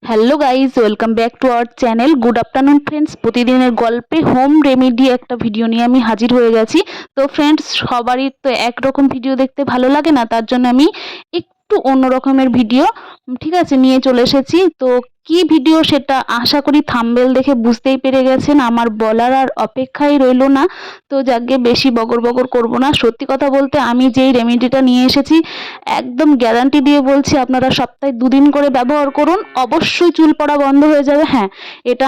Hello guys, welcome back to our channel. Good afternoon friends. প্রতিদিনের গল্পে home remedy একটা video নিয়ে আমি হাজির হয়ে গেছি। তো ফ্রেন্ডস, সবারই তো একরকম ভিডিও দেখতে ভালো লাগে না, তার জন্য আমি একটু অন্য রকমের ভিডিও ঠিক আছে নিয়ে চলে এসেছি। তো কি ভিডিও সেটা আশা করি থাম্বনেল দেখে বুঝতেই পেরে গেছেন। আমার বলার আর অপেক্ষাই রইলো না। তো যাকে বেশি বগর বগর করবো না। সত্যি কথা বলতে আমি যেই রেমেডিটা নিয়ে এসেছি একদম গ্যারান্টি দিয়ে বলছি, আপনারা সপ্তাহে 2 দিন করে ব্যবহার করুন, অবশ্যই চুল পড়া বন্ধ হয়ে যাবে। হ্যাঁ, এটা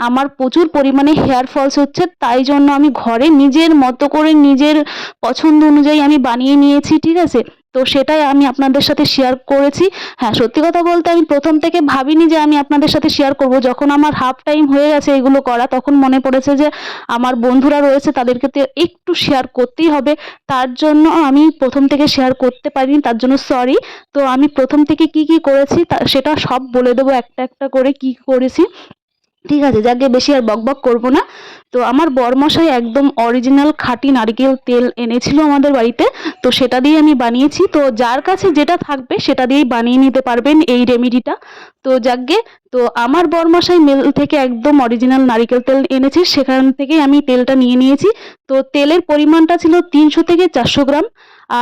আমার প্রচুর পরিমাণে হেয়ার ফলস হচ্ছে, তাই জন্য আমি ঘরে নিজের মতো করে নিজের পছন্দ অনুযায়ী আমি বানিয়ে নিয়েছি, ঠিক আছে। তো সেটাই আমি আপনাদের সাথে শেয়ার করেছি। হ্যাঁ, সত্যি কথা বলতে আমি প্রথম থেকে ভাবিনি যে আমি আপনাদের সাথে শেয়ার করব। যখন আমার হাফ টাইম হয়ে গেছে এগুলো করা, তখন মনে পড়েছে যে আমার বন্ধুরা রয়েছে, তাদেরকে তো একটু শেয়ার করতেই হবে। তার জন্য আমি প্রথম থেকে শেয়ার করতে পারিনি, তার জন্য সরি। তো আমি প্রথম থেকে কি কি করেছি সেটা সব বলে দেবো একটা একটা করে কি করেছি, ঠিক আছে। যাকে বেশি আর বকবক করব না। তো আমার বরমশাই একদম অরিজিনাল খাঁটি নারকেল তেল এনেছিল আমাদের বাড়িতে, তো সেটা দিয়ে আমি বানিয়েছি। তো যার কাছে যেটা থাকবে সেটা দিয়েই বানিয়ে নিতে পারবেন এই রেমেডিটা। তো যাকে, তো আমার বরমশাই মেল থেকে একদম অরিজিনাল নারকেল তেল এনেছে, সেখান থেকেই আমি তেলটা নিয়ে নিয়েছি। তো তেলের পরিমাণটা ছিল 300 থেকে 400 গ্রাম।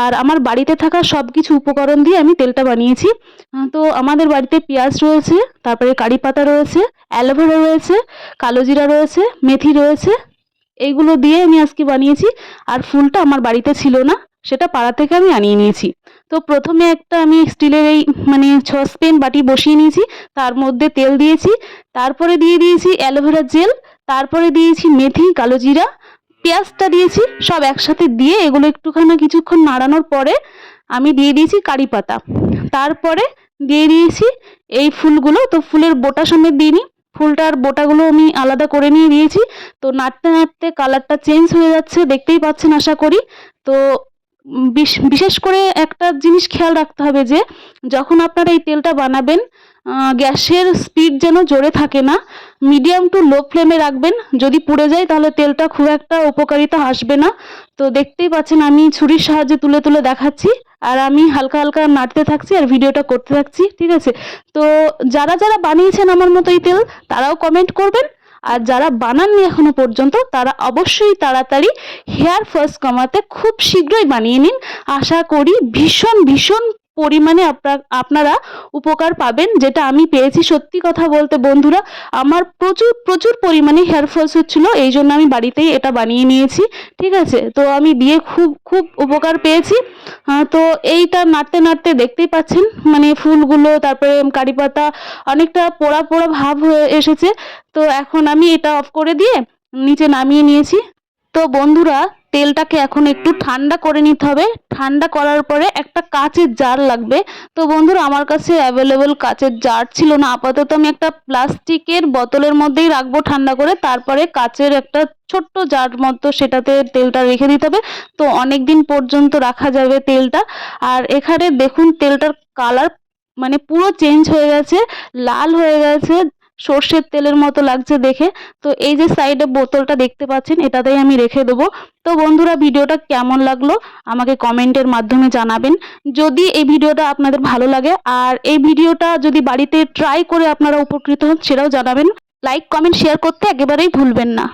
আর আমার বাড়িতে থাকা সব কিছু উপকরণ দিয়ে আমি তেলটা বানিয়েছি। তো আমাদের বাড়িতে পেঁয়াজ রয়েছে, তারপরে কারি পাতা রয়েছে, অ্যালোভেরা রয়েছে, কালো জিরা রয়েছে, মেথি রয়েছে, এইগুলো দিয়ে আমি আজকে বানিয়েছি। আর ফুলটা আমার বাড়িতে ছিল না, সেটা পাড়া থেকে আমি আনিয়ে নিয়েছি। তো প্রথমে একটা আমি স্টিলের এই সসপ্যান বাটি বসিয়ে নিয়েছি, তার মধ্যে তেল দিয়েছি, তারপরে দিয়ে দিয়েছি অ্যালোভেরা জেল, তারপরে দিয়েছি মেথি, কালো জিরা, পেঁয়াজটা দিয়েছি, সব একসাথে দিয়ে এগুলো একটুখানি কিছুক্ষণ নাড়ানোর পরে আমি দিয়ে দিয়েছি কারি পাতা। তারপরে দিয়ে দিয়েছি এই ফুলগুলো। তো ফুলের বোটা সমেত দিইনি, ফুলটার বোটাগুলো আমি আলাদা করে নিয়ে দিয়েছি। তো নাড়তে নাড়তে কালারটা চেঞ্জ হয়ে যাচ্ছে, দেখতেই পাচ্ছেন আশা করি। তো বিশেষ করে একটা জিনিস খেয়াল রাখতে হবে যে যখন আপনারা এই তেলটা বানাবেন, গ্যাসের স্পিড যেন জোরে থাকে না, মিডিয়াম টু লো ফ্লেমে রাখবেন। যদি পুড়ে যায় তাহলে তেলটা খুব একটা উপকারিতা আসবে না। তো দেখতেই পাচ্ছেন আমি ছুরির সাহায্যে তুলে তুলে দেখাচ্ছি, আর আমি হালকা হালকা নাড়তে থাকছি আর ভিডিওটা করতে থাকছি, ঠিক আছে। তো যারা যারা বানিয়েছেন আমার মতো এই তেল, তারাও কমেন্ট করবেন। আর যারা বানাননি এখনো পর্যন্ত, তারা অবশ্যই তাড়াতাড়ি হেয়ার ফলস কমাতে খুব শীঘ্রই বানিয়ে নিন। আশা করি ভীষণ ভীষণ পরিমাণে আপনারা উপকার পাবেন, যেটা আমি পেয়েছি। সত্যি কথা বলতে বন্ধুরা, আমার প্রচুর প্রচুর পরিমাণে হেয়ার ফলস হচ্ছিল, এই জন্য আমি বাড়িতেই এটা বানিয়ে নিয়েছি, ঠিক আছে। তো আমি দিয়ে খুব খুব উপকার পেয়েছি। তো এইটা নাড়তে নাড়তে দেখতেই পাচ্ছেন ফুলগুলো, তারপরে কারি পাতা অনেকটা পোড়া পোড়া ভাব হয়ে এসেছে। তো এখন আমি এটা অফ করে দিয়ে নিচে নামিয়ে নিয়েছি। তো বন্ধুরা, তেলটাকে এখন একটু ঠান্ডা করে নিতে হবে। ঠান্ডা করার পরে একটা কাচের জার লাগবে। তো বন্ধুরা, আমার কাছে অ্যাভেলেবেল কাচের জার ছিল না, আপাতত আমি একটা প্লাস্টিকের বোতলের মধ্যেই রাখবো ঠান্ডা করে। তারপরে কাচের একটা ছোট্ট জার মতো, সেটাতে তেলটা রেখে দিতে হবে। তো অনেক দিন পর্যন্ত রাখা যাবে তেলটা। আর এখানে দেখুন তেলটার কালার পুরো চেঞ্জ হয়ে গেছে, লাল হয়ে গেছে, সর্ষের তেলের মতো লাগছে দেখে। তো এই যে সাইডে বোতলটা দেখতে পাচ্ছেন, এটাতেই আমি রেখে দেবো। তো বন্ধুরা, ভিডিওটা কেমন লাগলো আমাকে কমেন্টের মাধ্যমে জানাবেন। যদি এই ভিডিওটা আপনাদের ভালো লাগে আর এই ভিডিওটা যদি বাড়িতে ট্রাই করে আপনারা উপকৃত হন, সেটাও জানাবেন। লাইক কমেন্ট শেয়ার করতে একেবারেই ভুলবেন না।